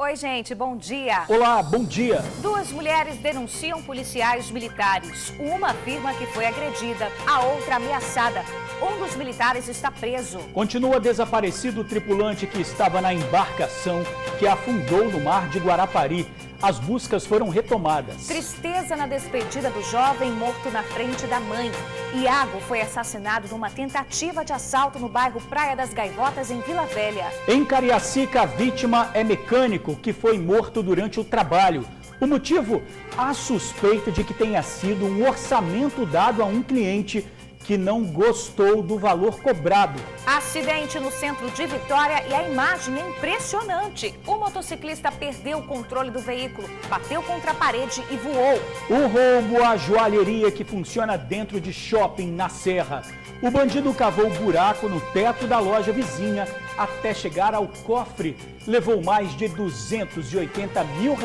Oi, gente, bom dia. Olá, bom dia. Duas mulheres denunciam policiais militares. Uma afirma que foi agredida, a outra ameaçada. Um dos militares está preso. Continua desaparecido o tripulante que estava na embarcação que afundou no mar de Guarapari. As buscas foram retomadas. Tristeza na despedida do jovem morto na frente da mãe. Iago foi assassinado numa tentativa de assalto no bairro Praia das Gaivotas, em Vila Velha. Em Cariacica, a vítima é mecânico que foi morto durante o trabalho. O motivo? A suspeita de que tenha sido um orçamento dado a um cliente que não gostou do valor cobrado. Acidente no centro de Vitória e a imagem é impressionante. O motociclista perdeu o controle do veículo, bateu contra a parede e voou. O roubo à joalheria que funciona dentro de shopping na Serra. O bandido cavou buraco no teto da loja vizinha até chegar ao cofre. Levou mais de R$280 mil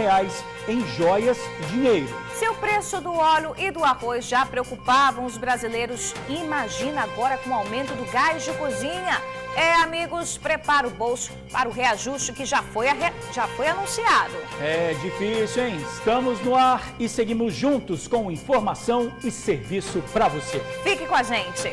em joias e dinheiro. Se o preço do óleo e do arroz já preocupavam os brasileiros, imagina agora com o aumento do gás de cozinha. Amigos, prepara o bolso para o reajuste que já foi anunciado. É difícil, hein? Estamos no ar e seguimos juntos com informação e serviço para você. Fique com a gente.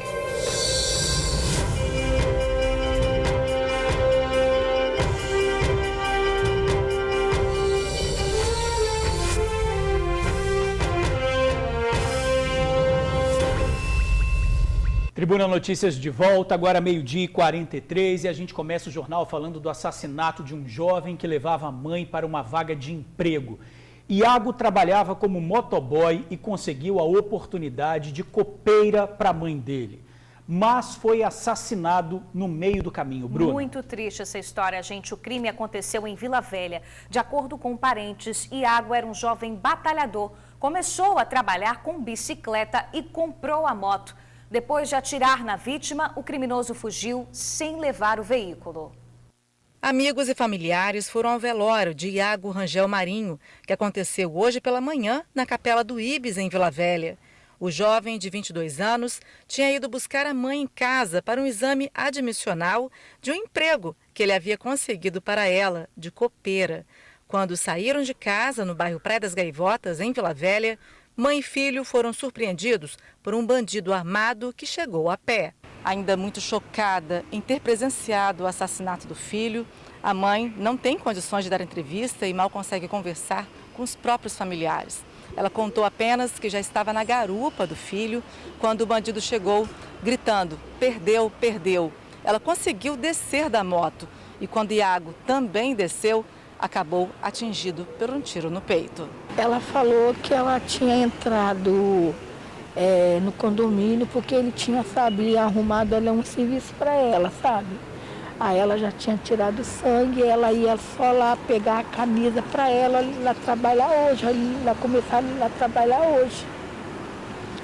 Tribuna Notícias de volta, agora 12h43, e a gente começa o jornal falando do assassinato de um jovem que levava a mãe para uma vaga de emprego. Iago trabalhava como motoboy e conseguiu a oportunidade de copeira para a mãe dele, mas foi assassinado no meio do caminho. Bruno. Muito triste essa história, gente. O crime aconteceu em Vila Velha. De acordo com parentes, Iago era um jovem batalhador. Começou a trabalhar com bicicleta e comprou a moto. Depois de atirar na vítima, o criminoso fugiu sem levar o veículo. Amigos e familiares foram ao velório de Iago Rangel Marinho, que aconteceu hoje pela manhã na Capela do Ibis, em Vila Velha. O jovem, de 22 anos, tinha ido buscar a mãe em casa para um exame admissional de um emprego que ele havia conseguido para ela, de copeira. Quando saíram de casa, no bairro Praia das Gaivotas, em Vila Velha, mãe e filho foram surpreendidos por um bandido armado que chegou a pé. Ainda muito chocada em ter presenciado o assassinato do filho, a mãe não tem condições de dar entrevista e mal consegue conversar com os próprios familiares. Ela contou apenas que já estava na garupa do filho quando o bandido chegou, gritando: "Perdeu, perdeu". Ela conseguiu descer da moto e quando Iago também desceu, acabou atingido por um tiro no peito. Ela falou que ela tinha entrado no condomínio porque ele tinha, arrumado um serviço para ela, sabe? Aí ela já tinha tirado sangue, ela ia só lá pegar a camisa para ela lá trabalhar hoje, ela começar a trabalhar hoje.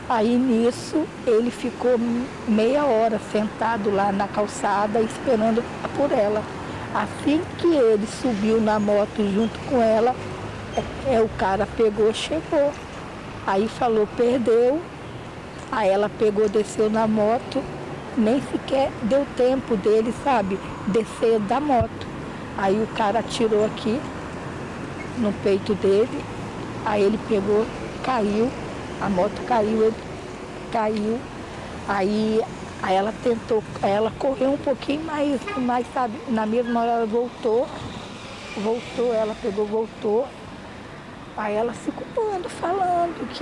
Aí nisso ele ficou meia hora sentado lá na calçada esperando por ela. Assim que ele subiu na moto junto com ela, o cara pegou, chegou. Aí falou, perdeu. Aí ela pegou, desceu na moto, nem sequer deu tempo dele, descer da moto. Aí o cara atirou aqui no peito dele, aí ele pegou, caiu, a moto caiu, ele caiu. Aí ela tentou, ela correu um pouquinho mais, na mesma hora ela voltou, ela pegou, voltou. Aí ela se culpando, falando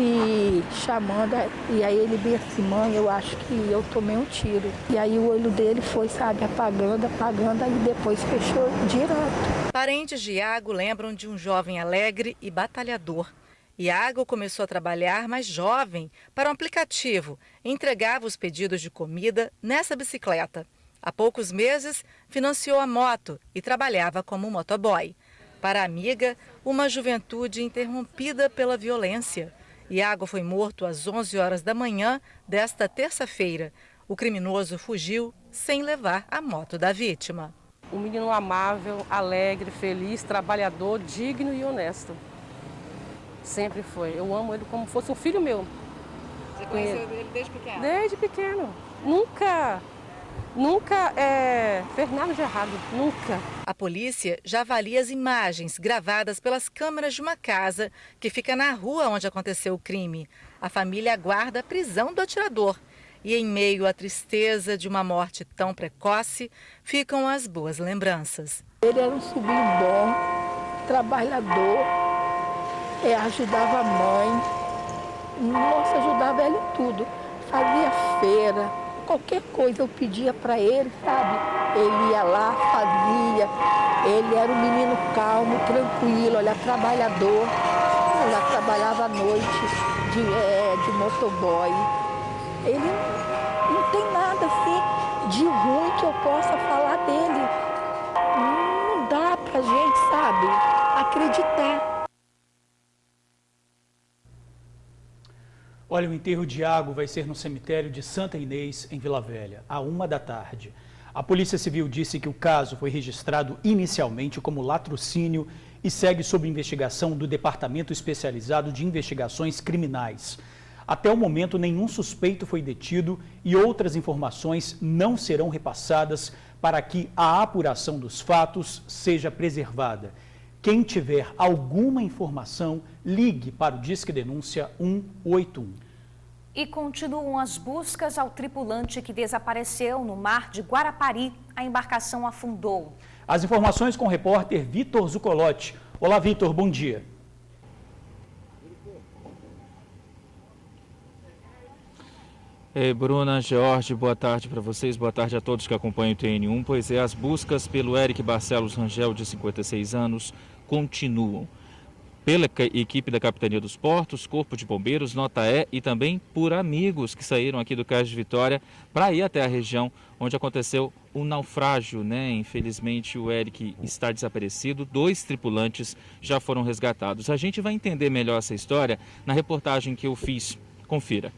chamando, e aí ele bem assim, mãe, eu acho que eu tomei um tiro. E aí o olho dele foi, apagando, aí depois fechou direto. Parentes de Iago lembram de um jovem alegre e batalhador. Iago começou a trabalhar mais jovem para um aplicativo e entregava os pedidos de comida nessa bicicleta. Há poucos meses, financiou a moto e trabalhava como motoboy. Para a amiga, uma juventude interrompida pela violência. Iago foi morto às 11 horas da manhã desta terça-feira. O criminoso fugiu sem levar a moto da vítima. Um menino amável, alegre, feliz, trabalhador, digno e honesto. Sempre foi. Eu amo ele como fosse um filho meu. Você conheceu ele desde pequeno? Desde pequeno. Nunca nunca fez nada de errado, nunca. A polícia já avalia as imagens gravadas pelas câmeras de uma casa que fica na rua onde aconteceu o crime. A família aguarda a prisão do atirador. E em meio à tristeza de uma morte tão precoce, ficam as boas lembranças. Ele era um sobrinho bom, trabalhador, ajudava a mãe. Nossa, ajudava ele em tudo. Fazia feira, qualquer coisa eu pedia para ele, sabe? Ele ia lá, fazia. Ele era um menino calmo, tranquilo, olha, trabalhador. Já trabalhava à noite de motoboy. Ele não tem nada assim de ruim que eu possa falar dele. Não dá pra gente, sabe, acreditar. Olha, o enterro de Iago vai ser no cemitério de Santa Inês, em Vila Velha, à 13h. A Polícia Civil disse que o caso foi registrado inicialmente como latrocínio e segue sob investigação do Departamento Especializado de Investigações Criminais. Até o momento, nenhum suspeito foi detido e outras informações não serão repassadas para que a apuração dos fatos seja preservada. Quem tiver alguma informação, ligue para o Disque Denúncia 181. E continuam as buscas ao tripulante que desapareceu no mar de Guarapari. A embarcação afundou. As informações com o repórter Vitor Zucolotti. Olá, Vitor, bom dia. Ei, Bruna, Jorge, boa tarde para vocês, boa tarde a todos que acompanham o TN1. Pois é, as buscas pelo Eric Barcelos Rangel, de 56 anos, continuam. Pela equipe da Capitania dos Portos, Corpo de Bombeiros, Nota E e também por amigos que saíram aqui do Cais de Vitória para ir até a região onde aconteceu um naufrágio, né? Infelizmente o Eric está desaparecido, 2 tripulantes já foram resgatados. A gente vai entender melhor essa história na reportagem que eu fiz. Confira.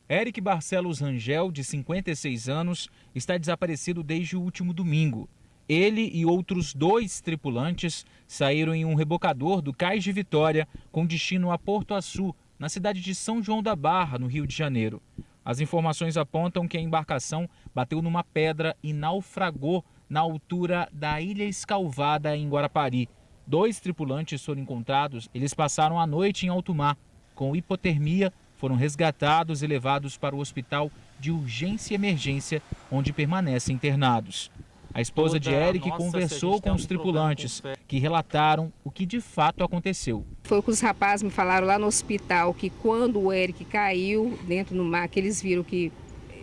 Eric Barcelos Rangel, de 56 anos, está desaparecido desde o último domingo. Ele e outros 2 tripulantes saíram em um rebocador do Cais de Vitória com destino a Porto Açu, na cidade de São João da Barra, no Rio de Janeiro. As informações apontam que a embarcação bateu numa pedra e naufragou na altura da Ilha Escalvada, em Guarapari. 2 tripulantes foram encontrados, eles passaram a noite em alto mar. Com hipotermia, foram resgatados e levados para o hospital de urgência e emergência, onde permanecem internados. A esposa de Eric conversou com os tripulantes, que relataram o que de fato aconteceu. Foi o que os rapazes me falaram lá no hospital, que quando o Eric caiu dentro do mar, que eles viram que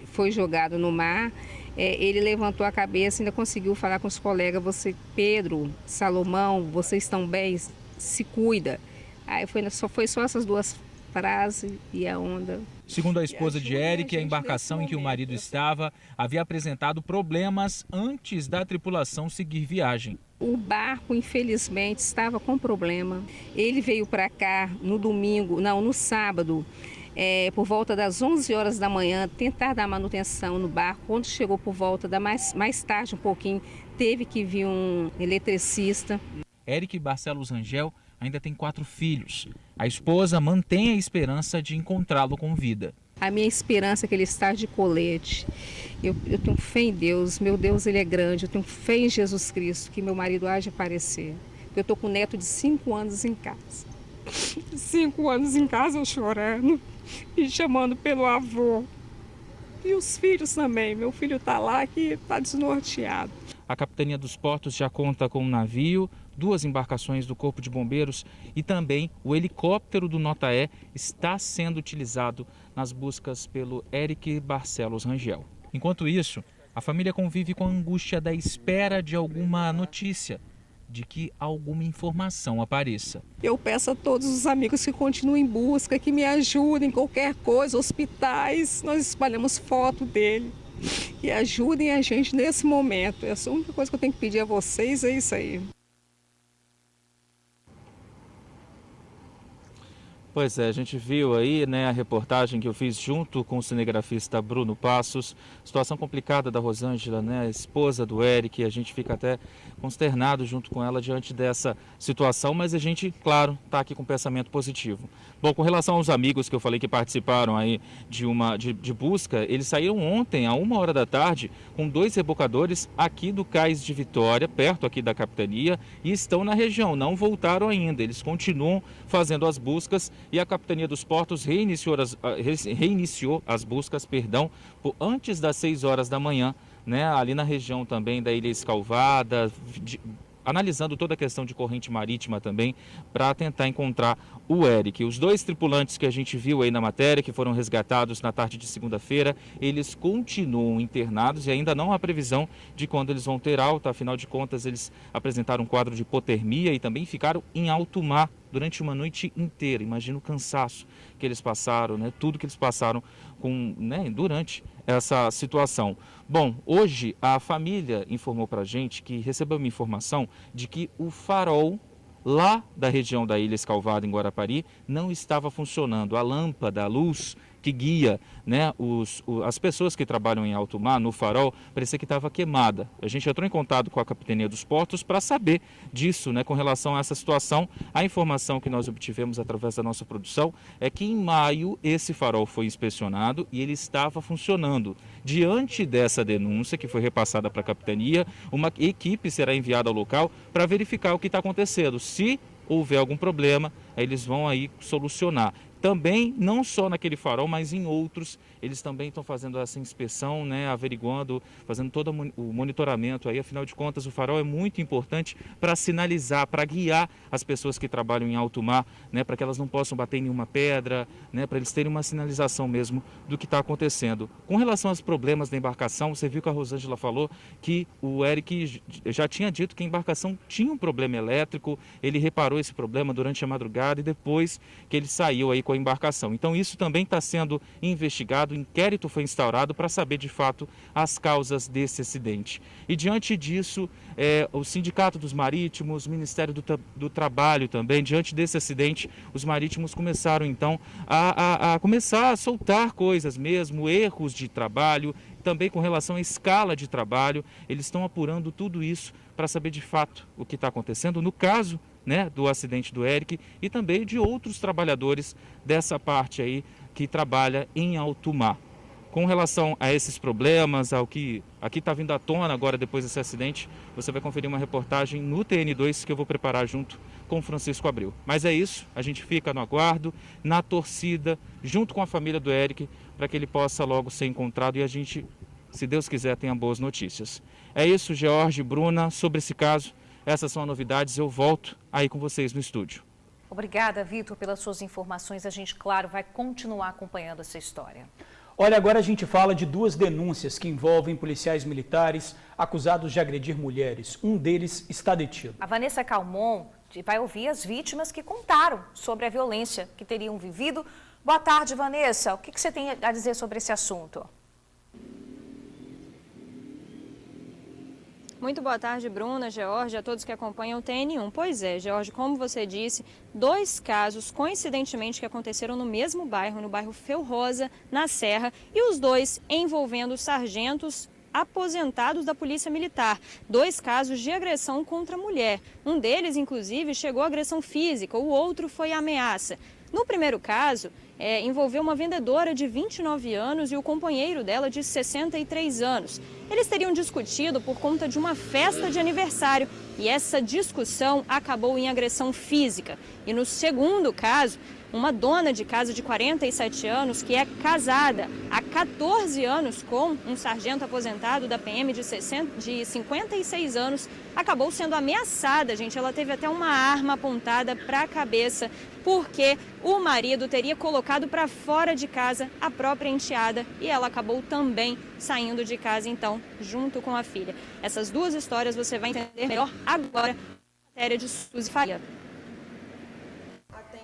foi jogado no mar, ele levantou a cabeça e ainda conseguiu falar com os colegas: você, Pedro, Salomão, vocês estão bem? Se cuida. Aí foi só essas 2 frases e a onda. Segundo a esposa de Eric, a embarcação em que o marido estava havia apresentado problemas antes da tripulação seguir viagem. O barco, infelizmente, estava com problema. Ele veio para cá no sábado, por volta das 11 horas da manhã, tentar dar manutenção no barco. Quando chegou por volta da mais tarde um pouquinho, teve que vir um eletricista. Eric Barcelos Rangel ainda tem 4 filhos. A esposa mantém a esperança de encontrá-lo com vida. A minha esperança é que ele está de colete. Eu tenho fé em Deus, meu Deus, ele é grande. Eu tenho fé em Jesus Cristo, que meu marido há de aparecer. Eu estou com um neto de 5 anos em casa. 5 anos em casa, eu chorando e chamando pelo avô. E os filhos também. Meu filho está lá, que está desnorteado. A Capitania dos Portos já conta com um navio, 2 embarcações do Corpo de Bombeiros e também o helicóptero do Nota E está sendo utilizado nas buscas pelo Eric Barcelos Rangel. Enquanto isso, a família convive com a angústia da espera de alguma notícia, de que alguma informação apareça. Eu peço a todos os amigos que continuem em busca, que me ajudem, qualquer coisa, hospitais, nós espalhamos foto dele. E ajudem a gente nesse momento. Essa é a única coisa que eu tenho que pedir a vocês, é isso aí. Pois é, a gente viu aí, né, a reportagem que eu fiz junto com o cinegrafista Bruno Passos. Situação complicada da Rosângela, né, a esposa do Eric. A gente fica até consternado junto com ela diante dessa situação, mas a gente, claro, está aqui com pensamento positivo. Bom, com relação aos amigos que eu falei que participaram aí de busca, eles saíram ontem, à 1h da tarde, com 2 rebocadores aqui do Cais de Vitória, perto aqui da capitania, e estão na região, não voltaram ainda. Eles continuam fazendo as buscas e a Capitania dos Portos reiniciou as buscas, antes das 6 horas da manhã, né, ali na região também da Ilha Escalvada, analisando toda a questão de corrente marítima também, para tentar encontrar o Eric. Os 2 tripulantes que a gente viu aí na matéria, que foram resgatados na tarde de segunda-feira, eles continuam internados e ainda não há previsão de quando eles vão ter alta. Afinal de contas, eles apresentaram um quadro de hipotermia e também ficaram em alto mar durante uma noite inteira. Imagina o cansaço que eles passaram, né? Tudo que eles passaram durante essa situação. Bom, hoje a família informou para a gente que recebeu uma informação de que o farol lá da região da Ilha Escalvada, em Guarapari, não estava funcionando. A lâmpada, a luz que guia, né, as pessoas que trabalham em alto mar, no farol, parecia que estava queimada. A gente entrou em contato com a Capitania dos Portos para saber disso, né, com relação a essa situação. A informação que nós obtivemos através da nossa produção é que em maio esse farol foi inspecionado e ele estava funcionando. Diante dessa denúncia que foi repassada para a Capitania, uma equipe será enviada ao local para verificar o que está acontecendo. Se houver algum problema, eles vão aí solucionar. Também, não só naquele farol, mas em outros, eles também estão fazendo essa inspeção, né, averiguando, fazendo todo o monitoramento aí. Afinal de contas, o farol é muito importante para sinalizar, para guiar as pessoas que trabalham em alto mar, né, para que elas não possam bater em nenhuma pedra, né, para eles terem uma sinalização mesmo do que está acontecendo. Com relação aos problemas da embarcação, você viu que a Rosângela falou que o Eric já tinha dito que a embarcação tinha um problema elétrico, ele reparou esse problema durante a madrugada e depois que ele saiu aí com a embarcação. Então isso também está sendo investigado, o inquérito foi instaurado para saber de fato as causas desse acidente. E diante disso, o Sindicato dos Marítimos, o Ministério do Trabalho também, diante desse acidente, os marítimos começaram então a começar a soltar coisas mesmo, erros de trabalho, também com relação à escala de trabalho. Eles estão apurando tudo isso para saber de fato o que está acontecendo no caso, né, do acidente do Eric e também de outros trabalhadores dessa parte aí que trabalha em alto mar. Com relação a esses problemas, ao que aqui está vindo à tona agora depois desse acidente, você vai conferir uma reportagem no TN2 que eu vou preparar junto com o Francisco Abreu. Mas é isso, a gente fica no aguardo, na torcida, junto com a família do Eric, para que ele possa logo ser encontrado e a gente, se Deus quiser, tenha boas notícias. É isso, George, Bruna, sobre esse caso. Essas são as novidades, eu volto aí com vocês no estúdio. Obrigada, Vitor, pelas suas informações. A gente, claro, vai continuar acompanhando essa história. Olha, agora a gente fala de 2 denúncias que envolvem policiais militares acusados de agredir mulheres. Um deles está detido. A Vanessa Calmon vai ouvir as vítimas que contaram sobre a violência que teriam vivido. Boa tarde, Vanessa. O que você tem a dizer sobre esse assunto? Muito boa tarde, Bruna, George, a todos que acompanham o TN1. Pois é, George, como você disse, 2 casos, coincidentemente, que aconteceram no mesmo bairro, no bairro Felrosa, na Serra, e os 2 envolvendo sargentos aposentados da Polícia Militar. 2 casos de agressão contra a mulher. Um deles, inclusive, chegou a agressão física, o outro foi ameaça. No primeiro caso, envolveu uma vendedora de 29 anos e o companheiro dela de 63 anos. Eles teriam discutido por conta de uma festa de aniversário e essa discussão acabou em agressão física. E no segundo caso, uma dona de casa de 47 anos que é casada há 14 anos com um sargento aposentado da PM de 56 anos, acabou sendo ameaçada, gente. Ela teve até uma arma apontada para a cabeça porque o marido teria colocado para fora de casa a própria enteada e ela acabou também saindo de casa, então, junto com a filha. Essas 2 histórias você vai entender melhor agora na matéria de Suzy Faria.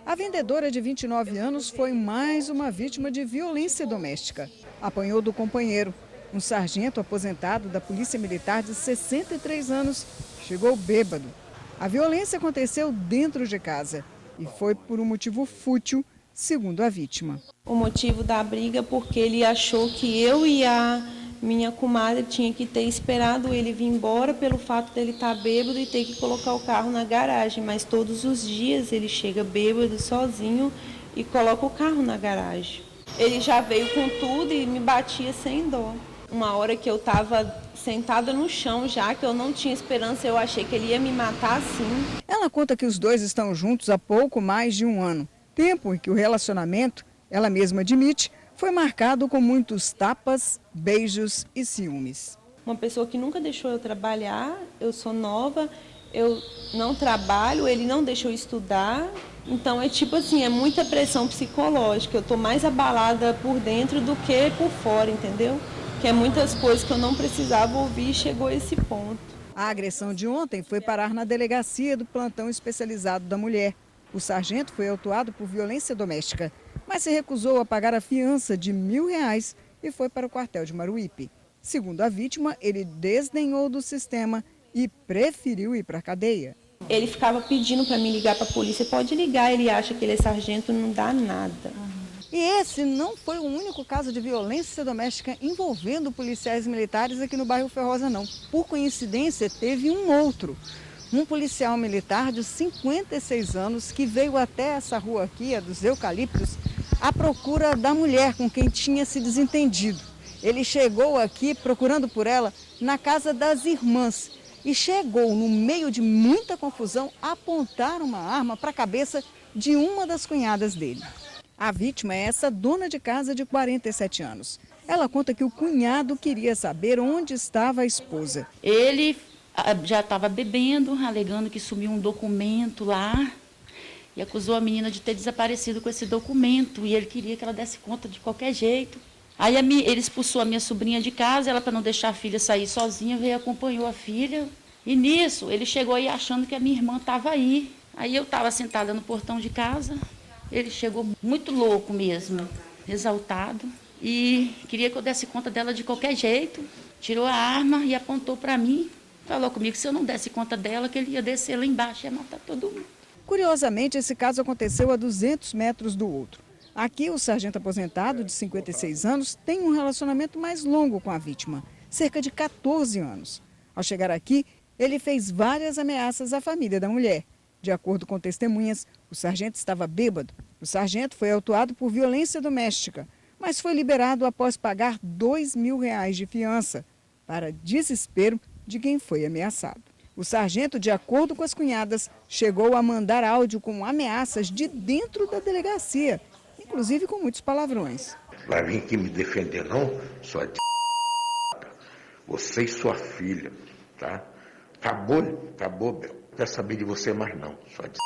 A vendedora de 29 anos foi mais uma vítima de violência doméstica. Apanhou do companheiro. Um sargento aposentado da Polícia Militar de 63 anos chegou bêbado. A violência aconteceu dentro de casa e foi por um motivo fútil, segundo a vítima. O motivo da briga porque ele achou que eu e a Minha comadre tinha que ter esperado ele vir embora pelo fato dele estar bêbado e ter que colocar o carro na garagem. Mas todos os dias ele chega bêbado sozinho e coloca o carro na garagem. Ele já veio com tudo e me batia sem dó. Uma hora que eu estava sentada no chão já, que eu não tinha esperança, eu achei que ele ia me matar assim. Ela conta que os dois estão juntos há pouco mais de um ano. Tempo em que o relacionamento, ela mesma admite, foi marcado com muitos tapas, beijos e ciúmes. Uma pessoa que nunca deixou eu trabalhar, eu sou nova, eu não trabalho, ele não deixou eu estudar. Então é tipo assim, é muita pressão psicológica. Eu estou mais abalada por dentro do que por fora, entendeu? Que é muitas coisas que eu não precisava ouvir e chegou a esse ponto. A agressão de ontem foi parar na delegacia do plantão especializado da mulher. O sargento foi autuado por violência doméstica, mas se recusou a pagar a fiança de R$1.000 e foi para o quartel de Maruípe. Segundo a vítima, ele desdenhou do sistema e preferiu ir para a cadeia. Ele ficava pedindo para me ligar para a polícia, pode ligar, ele acha que ele é sargento, não dá nada. E esse não foi o único caso de violência doméstica envolvendo policiais militares aqui no bairro Ferrosa, não. Por coincidência, teve um outro. Um policial militar de 56 anos que veio até essa rua aqui, a dos Eucaliptos, à procura da mulher com quem tinha se desentendido. Ele chegou aqui procurando por ela na casa das irmãs e chegou, no meio de muita confusão, a apontar uma arma para a cabeça de uma das cunhadas dele. A vítima é essa dona de casa de 47 anos. Ela conta que o cunhado queria saber onde estava a esposa. Ele já estava bebendo, alegando que sumiu um documento lá e acusou a menina de ter desaparecido com esse documento e ele queria que ela desse conta de qualquer jeito. Aí ele expulsou a minha sobrinha de casa, ela para não deixar a filha sair sozinha, veio e acompanhou a filha. E nisso, ele chegou aí achando que a minha irmã estava aí. Aí eu estava sentada no portão de casa, ele chegou muito louco mesmo, exaltado, e queria que eu desse conta dela de qualquer jeito. Tirou a arma e apontou para mim, falou comigo que se eu não desse conta dela, que ele ia descer lá embaixo e ia matar todo mundo. Curiosamente, esse caso aconteceu a 200 metros do outro. Aqui, o sargento aposentado, de 56 anos, tem um relacionamento mais longo com a vítima, cerca de 14 anos. Ao chegar aqui, ele fez várias ameaças à família da mulher. De acordo com testemunhas, o sargento estava bêbado. O sargento foi autuado por violência doméstica, mas foi liberado após pagar R$2.000 de fiança, para desespero de quem foi ameaçado. O sargento, de acordo com as cunhadas, chegou a mandar áudio com ameaças de dentro da delegacia, inclusive com muitos palavrões. Vai vir aqui me defender não, sua d****. Você e sua filha, tá? Acabou, Bel. Não quero saber de você mais não, sua d****.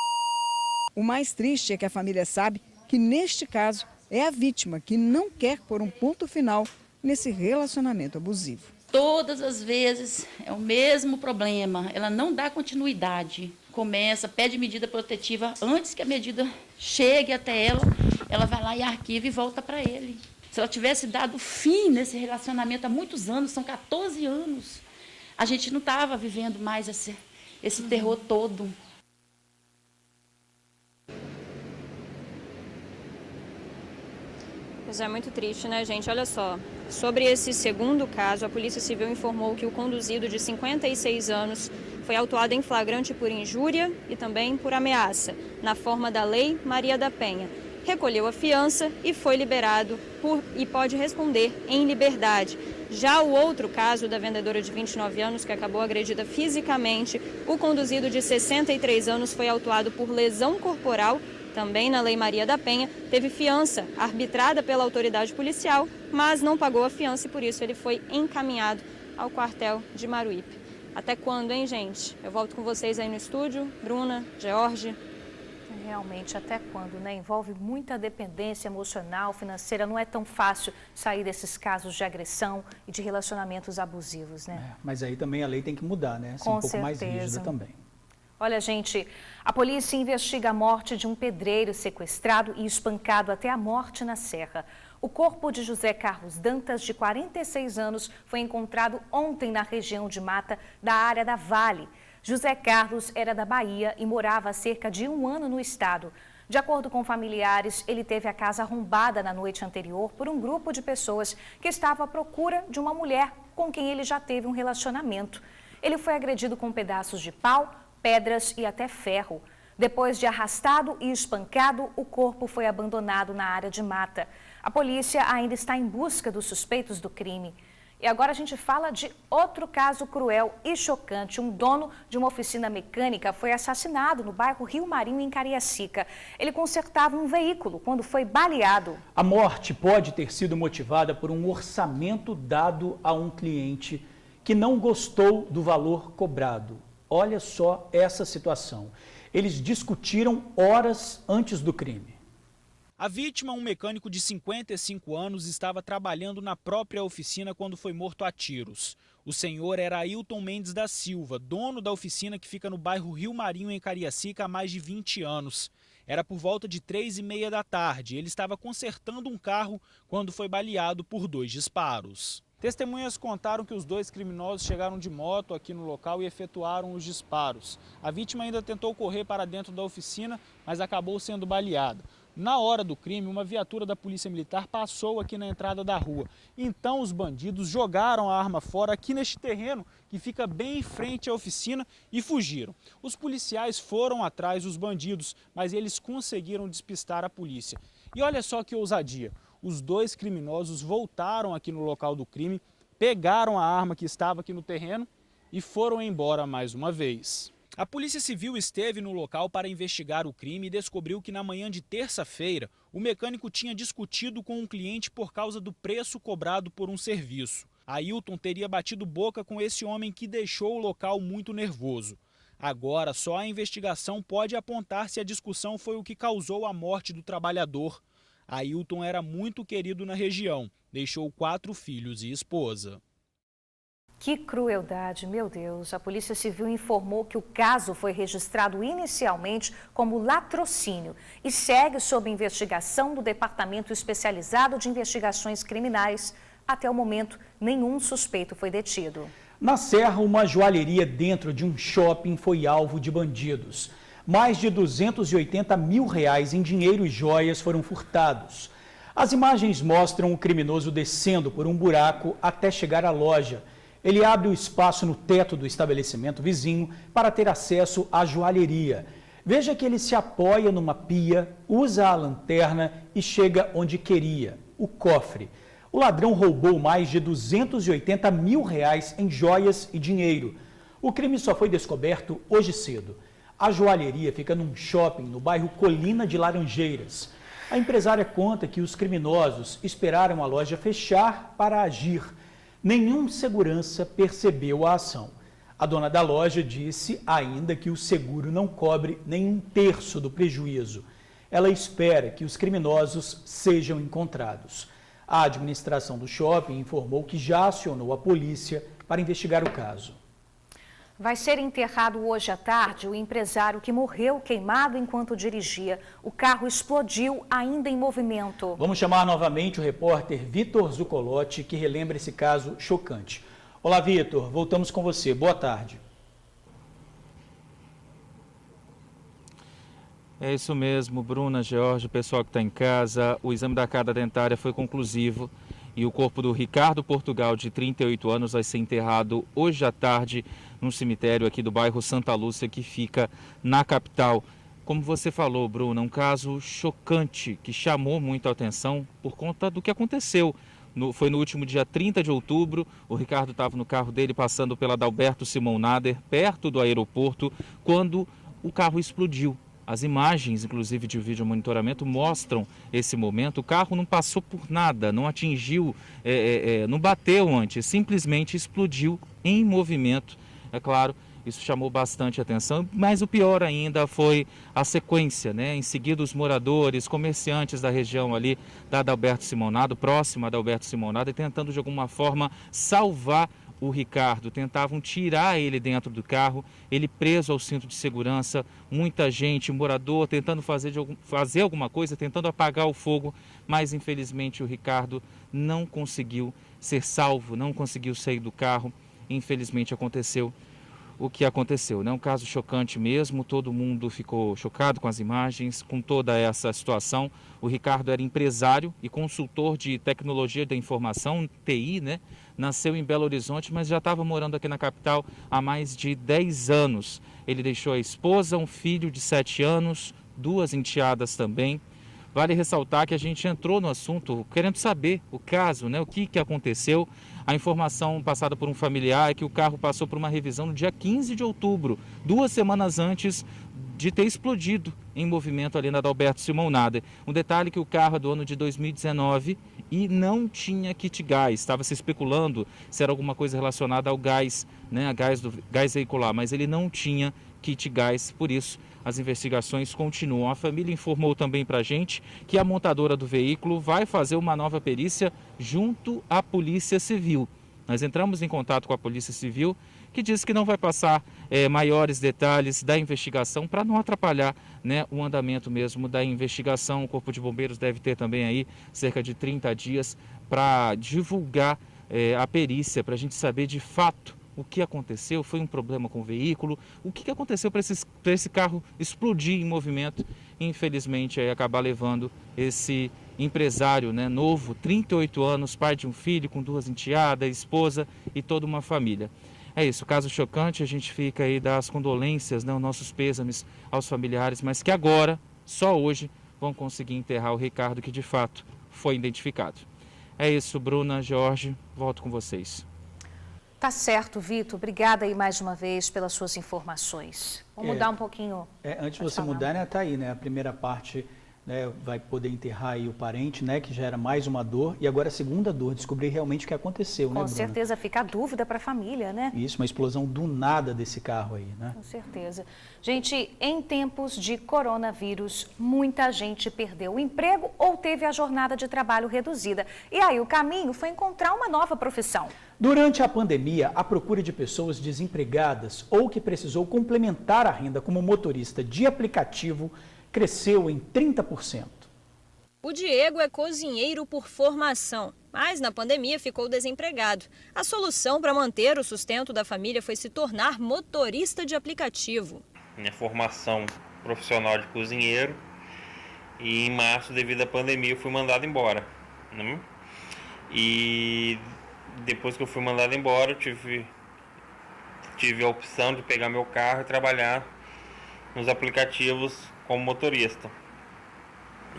O mais triste é que a família sabe que, neste caso, é a vítima que não quer pôr um ponto final nesse relacionamento abusivo. Todas as vezes é o mesmo problema, ela não dá continuidade. Começa, pede medida protetiva, antes que a medida chegue até ela, ela vai lá e arquiva e volta para ele. Se ela tivesse dado fim nesse relacionamento há muitos anos, são 14 anos, a gente não estava vivendo mais esse terror todo. Pois é, muito triste, né, gente? Olha só, sobre esse segundo caso, a Polícia Civil informou que o conduzido de 56 anos foi autuado em flagrante por injúria e também por ameaça, na forma da Lei Maria da Penha. Recolheu a fiança e foi liberado e pode responder em liberdade. Já o outro caso da vendedora de 29 anos, que acabou agredida fisicamente, o conduzido de 63 anos foi autuado por lesão corporal, também na Lei Maria da Penha, teve fiança arbitrada pela autoridade policial, mas não pagou a fiança e por isso ele foi encaminhado ao quartel de Maruípe. Até quando, hein, gente? Eu volto com vocês aí no estúdio. Bruna, George. Realmente, até quando, né? Envolve muita dependência emocional, financeira. Não é tão fácil sair desses casos de agressão e de relacionamentos abusivos, né? Mas aí também a lei tem que mudar, né? Ser um pouco mais rígida também. Olha, gente, a polícia investiga a morte de um pedreiro sequestrado e espancado até a morte na Serra. O corpo de José Carlos Dantas, de 46 anos, foi encontrado ontem na região de mata da área da Vale. José Carlos era da Bahia e morava há cerca de um ano no estado. De acordo com familiares, ele teve a casa arrombada na noite anterior por um grupo de pessoas que estava à procura de uma mulher com quem ele já teve um relacionamento. Ele foi agredido com pedaços de pau, pedras e até ferro. Depois de arrastado e espancado, o corpo foi abandonado na área de mata. A polícia ainda está em busca dos suspeitos do crime. E agora a gente fala de outro caso cruel e chocante. Um dono de uma oficina mecânica foi assassinado no bairro Rio Marinho, em Cariacica. Ele consertava um veículo quando foi baleado. A morte pode ter sido motivada por um orçamento dado a um cliente que não gostou do valor cobrado. Olha só essa situação. Eles discutiram horas antes do crime. A vítima, um mecânico de 55 anos, estava trabalhando na própria oficina quando foi morto a tiros. O senhor era Ailton Mendes da Silva, dono da oficina que fica no bairro Rio Marinho, em Cariacica, há mais de 20 anos. Era por volta de 3h30 da tarde. Ele estava consertando um carro quando foi baleado por 2 disparos. Testemunhas contaram que os 2 criminosos chegaram de moto aqui no local e efetuaram os disparos. A vítima ainda tentou correr para dentro da oficina, mas acabou sendo baleada. Na hora do crime, uma viatura da Polícia Militar passou aqui na entrada da rua. Então os bandidos jogaram a arma fora aqui neste terreno, que fica bem em frente à oficina, e fugiram. Os policiais foram atrás dos bandidos, mas eles conseguiram despistar a polícia. E olha só que ousadia. Os 2 criminosos voltaram aqui no local do crime, pegaram a arma que estava aqui no terreno e foram embora mais uma vez. A Polícia Civil esteve no local para investigar o crime e descobriu que na manhã de terça-feira o mecânico tinha discutido com um cliente por causa do preço cobrado por um serviço. Ailton teria batido boca com esse homem que deixou o local muito nervoso. Agora, só a investigação pode apontar se a discussão foi o que causou a morte do trabalhador. Ailton era muito querido na região, deixou 4 filhos e esposa. Que crueldade, meu Deus. A Polícia Civil informou que o caso foi registrado inicialmente como latrocínio e segue sob investigação do Departamento Especializado de Investigações Criminais. Até o momento, nenhum suspeito foi detido. Na Serra, uma joalheria dentro de um shopping foi alvo de bandidos. Mais de R$280 mil em dinheiro e joias foram furtados. As imagens mostram o criminoso descendo por um buraco até chegar à loja. Ele abre o espaço no teto do estabelecimento vizinho para ter acesso à joalheria. Veja que ele se apoia numa pia, usa a lanterna e chega onde queria, o cofre. O ladrão roubou mais de R$280 mil em joias e dinheiro. O crime só foi descoberto hoje cedo. A joalheria fica num shopping no bairro Colina de Laranjeiras. A empresária conta que os criminosos esperaram a loja fechar para agir. Nenhum segurança percebeu a ação. A dona da loja disse ainda que o seguro não cobre nem 1/3 do prejuízo. Ela espera que os criminosos sejam encontrados. A administração do shopping informou que já acionou a polícia para investigar o caso. Vai ser enterrado hoje à tarde o empresário que morreu queimado enquanto dirigia. O carro explodiu ainda em movimento. Vamos chamar novamente o repórter Vitor Zucolotti, que relembra esse caso chocante. Olá, Vitor, voltamos com você. Boa tarde. É isso mesmo, Bruna, George, o pessoal que está em casa. O exame da carga dentária foi conclusivo e o corpo do Ricardo Portugal, de 38 anos, vai ser enterrado hoje à tarde no cemitério aqui do bairro Santa Lúcia, que fica na capital. Como você falou, Bruna, um caso chocante que chamou muito a atenção por conta do que aconteceu. Foi no último dia 30 de outubro, o Ricardo estava no carro dele passando pela Adalberto Simão Nader, perto do aeroporto, quando o carro explodiu. As imagens, inclusive de vídeo monitoramento, mostram esse momento. O carro não passou por nada, não atingiu, não bateu antes, simplesmente explodiu em movimento. É claro, isso chamou bastante atenção, mas o pior ainda foi a sequência, né? Em seguida, os moradores, comerciantes da região ali da Adalberto Simonado, próxima da Adalberto Simonado, tentando de alguma forma salvar o Ricardo, tentavam tirar ele dentro do carro, ele preso ao cinto de segurança, muita gente, morador, tentando fazer alguma coisa, tentando apagar o fogo, mas infelizmente o Ricardo não conseguiu ser salvo, não conseguiu sair do carro, infelizmente aconteceu o que aconteceu, né? Um caso chocante mesmo, todo mundo ficou chocado com as imagens, com toda essa situação. O Ricardo era empresário e consultor de tecnologia da informação, TI, né? Nasceu em Belo Horizonte, mas já estava morando aqui na capital há mais de 10 anos. Ele deixou a esposa, um filho de 7 anos, 2 enteadas também. Vale ressaltar que a gente entrou no assunto querendo saber o caso, né? O que aconteceu. A informação passada por um familiar é que o carro passou por uma revisão no dia 15 de outubro, 2 semanas antes de ter explodido em movimento ali na Adalberto Simão Nader. Um detalhe que o carro é do ano de 2019 e não tinha kit gás. Estava se especulando se era alguma coisa relacionada ao gás, né? A gás veicular, mas ele não tinha kit gás, por isso as investigações continuam. A família informou também para a gente que a montadora do veículo vai fazer uma nova perícia junto à Polícia Civil. Nós entramos em contato com a Polícia Civil, que diz que não vai passar maiores detalhes da investigação para não atrapalhar, né, o andamento mesmo da investigação. O Corpo de Bombeiros deve ter também aí cerca de 30 dias para divulgar a perícia, para a gente saber de fato o que aconteceu. Foi um problema com o veículo? O que aconteceu para esse carro explodir em movimento e, infelizmente, aí acabar levando esse empresário, né, novo, 38 anos, pai de um filho, com 2 enteadas, esposa e toda uma família. É isso, caso chocante, a gente fica aí das condolências, né, os nossos pêsames aos familiares, mas que agora, só hoje, vão conseguir enterrar o Ricardo, que de fato foi identificado. É isso, Bruna, Jorge, volto com vocês. Tá certo, Vitor. Obrigada aí mais uma vez pelas suas informações. Vamos mudar um pouquinho. Antes de você mudar, né, tá aí, né? A primeira parte, né, vai poder enterrar aí o parente, né, que já era mais uma dor, e agora a segunda dor, descobrir realmente o que aconteceu, né, Bruna? Com certeza fica a dúvida para a família, né? Isso, uma explosão do nada desse carro aí, né? Com certeza. Gente, em tempos de coronavírus, muita gente perdeu o emprego ou teve a jornada de trabalho reduzida. E aí o caminho foi encontrar uma nova profissão. Durante a pandemia, a procura de pessoas desempregadas ou que precisou complementar a renda como motorista de aplicativo cresceu em 30%. O Diego é cozinheiro por formação, mas na pandemia ficou desempregado. A solução para manter o sustento da família foi se tornar motorista de aplicativo. Minha formação profissional de cozinheiro, e em março, devido à pandemia, eu fui mandado embora, né? E depois que eu fui mandado embora, eu tive a opção de pegar meu carro e trabalhar nos aplicativos como motorista.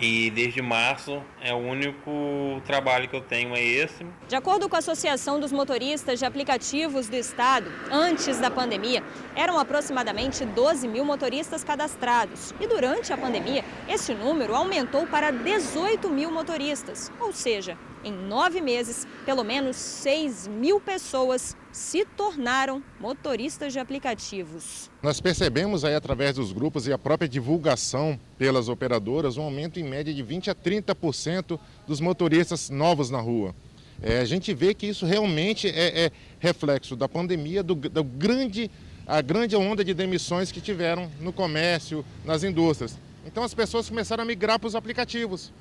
E desde março é o único trabalho que eu tenho, é esse. De acordo com a Associação dos Motoristas de Aplicativos do Estado, antes da pandemia, eram aproximadamente 12 mil motoristas cadastrados. E durante a pandemia, esse número aumentou para 18 mil motoristas. Ou seja, em 9 meses, pelo menos 6 mil pessoas se tornaram motoristas de aplicativos. Nós percebemos aí através dos grupos e a própria divulgação pelas operadoras um aumento em média de 20% a 30% dos motoristas novos na rua. A gente vê que isso realmente é reflexo da pandemia, a grande onda de demissões que tiveram no comércio, nas indústrias. Então as pessoas começaram a migrar para os aplicativos.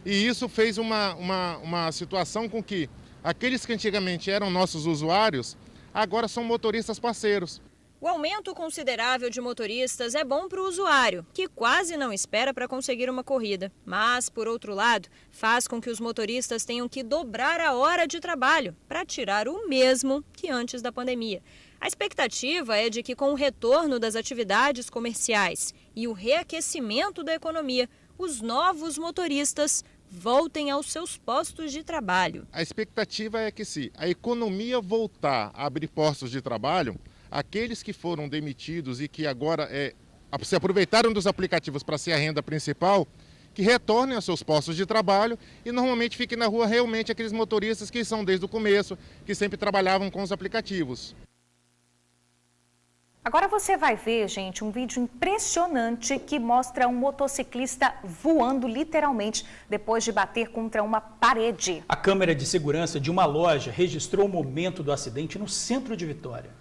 E isso fez uma situação com que aqueles que antigamente eram nossos usuários, agora são motoristas parceiros. O aumento considerável de motoristas é bom para o usuário, que quase não espera para conseguir uma corrida. Mas, por outro lado, faz com que os motoristas tenham que dobrar a hora de trabalho para tirar o mesmo que antes da pandemia. A expectativa é de que, com o retorno das atividades comerciais e o reaquecimento da economia, os novos motoristas voltem aos seus postos de trabalho. A expectativa é que, se a economia voltar a abrir postos de trabalho, aqueles que foram demitidos e que agora se aproveitaram dos aplicativos para ser a renda principal, que retornem aos seus postos de trabalho e normalmente fiquem na rua realmente aqueles motoristas que são desde o começo, que sempre trabalhavam com os aplicativos. Agora você vai ver, gente, um vídeo impressionante que mostra um motociclista voando literalmente depois de bater contra uma parede. A câmera de segurança de uma loja registrou o momento do acidente no centro de Vitória.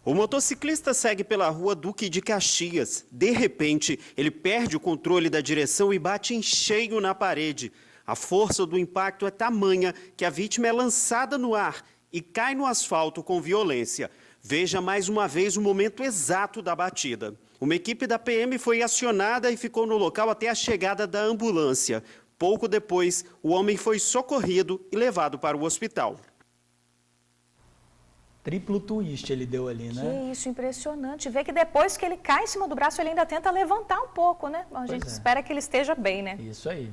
O motociclista segue pela rua Duque de Caxias. De repente, ele perde o controle da direção e bate em cheio na parede. A força do impacto é tamanha que a vítima é lançada no ar e cai no asfalto com violência. Veja mais uma vez o momento exato da batida. Uma equipe da PM foi acionada e ficou no local até a chegada da ambulância. Pouco depois, o homem foi socorrido e levado para o hospital. Triplo twist ele deu ali, né? Que isso, impressionante. Vê que depois que ele cai em cima do braço, ele ainda tenta levantar um pouco, né? Bom, a gente espera que ele esteja bem, né? Isso aí.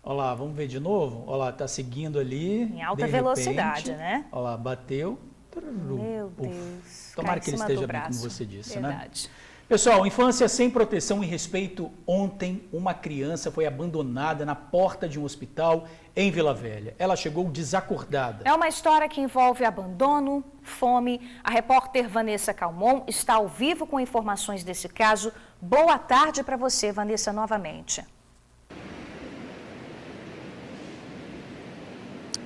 Olha lá, vamos ver de novo? Olha lá, tá seguindo ali. Em alta velocidade, né? Olha lá, bateu. Meu Deus. Tomara que ele esteja bem, como você disse, Verdade. né? Pessoal, infância sem proteção e respeito. Ontem, uma criança foi abandonada na porta de um hospital em Vila Velha. Ela chegou desacordada. É uma história que envolve abandono, fome. A repórter Vanessa Calmon está ao vivo com informações desse caso. Boa tarde para você, Vanessa, novamente.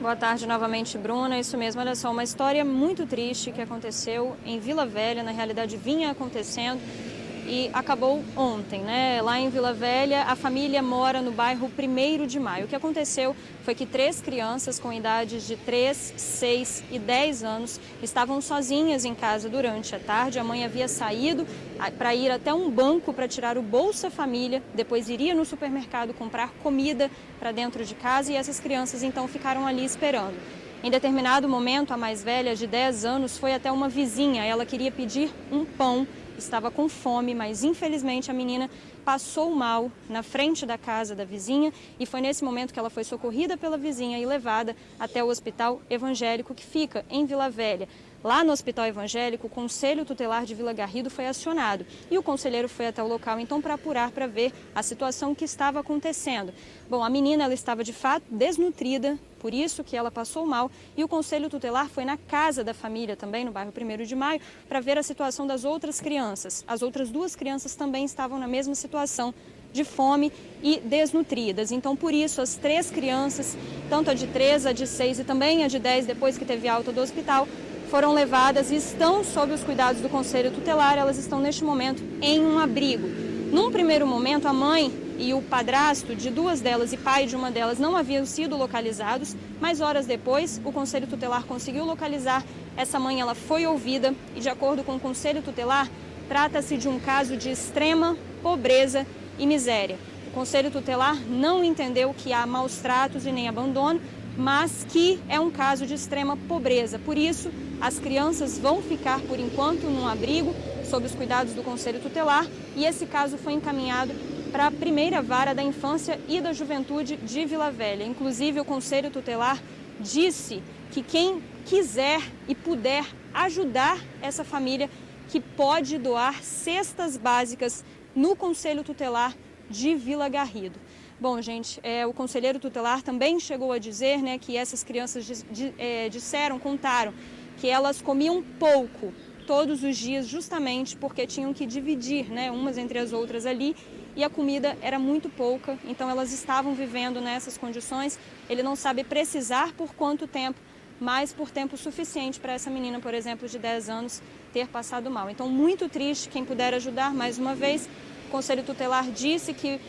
Boa tarde novamente, Bruna. Isso mesmo, olha só, uma história muito triste que aconteceu em Vila Velha, na realidade vinha acontecendo e acabou ontem, né? Lá em Vila Velha, a família mora no bairro 1º de Maio. O que aconteceu foi que 3 crianças com idades de 3, 6 e 10 anos estavam sozinhas em casa durante a tarde. A mãe havia saído para ir até um banco para tirar o Bolsa Família, depois iria no supermercado comprar comida para dentro de casa e essas crianças então ficaram ali esperando. Em determinado momento, a mais velha, de 10 anos, foi até uma vizinha. Ela queria pedir um pão, estava com fome, mas infelizmente a menina passou mal na frente da casa da vizinha e foi nesse momento que ela foi socorrida pela vizinha e levada até o Hospital Evangélico, que fica em Vila Velha. Lá no Hospital Evangélico, o Conselho Tutelar de Vila Garrido foi acionado e o conselheiro foi até o local então para apurar, para ver a situação que estava acontecendo. Bom, a menina ela estava de fato desnutrida, por isso que ela passou mal, e o Conselho Tutelar foi na casa da família também, no bairro 1º de Maio, para ver a situação das outras crianças. As outras 2 crianças também estavam na mesma situação de fome e desnutridas. Então, por isso, as 3 crianças, tanto a de 3, a de 6 e também a de 10, depois que teve alta do hospital, foram levadas e estão sob os cuidados do Conselho Tutelar. Elas estão neste momento em um abrigo. Num primeiro momento, a mãe e o padrasto de 2 delas e pai de uma delas não haviam sido localizados, mas horas depois o Conselho Tutelar conseguiu localizar essa mãe. Ela foi ouvida e, de acordo com o Conselho Tutelar, trata-se de um caso de extrema pobreza e miséria. O Conselho Tutelar não entendeu que há maus tratos e nem abandono, mas que é um caso de extrema pobreza. Por isso, as crianças vão ficar, por enquanto, num abrigo, sob os cuidados do Conselho Tutelar, e esse caso foi encaminhado para a 1ª Vara da Infância e da Juventude de Vila Velha. Inclusive, o Conselho Tutelar disse que quem quiser e puder ajudar essa família, que pode doar cestas básicas no Conselho Tutelar de Vila Garrido. Bom, gente, o conselheiro tutelar também chegou a dizer, né, que essas crianças contaram que elas comiam pouco todos os dias, justamente porque tinham que dividir, né, umas entre as outras ali, e a comida era muito pouca, então elas estavam vivendo nessas condições. Ele não sabe precisar por quanto tempo, mas por tempo suficiente para essa menina, por exemplo, de 10 anos, ter passado mal. Então, muito triste, quem puder ajudar, mais uma vez. O Conselho Tutelar disse que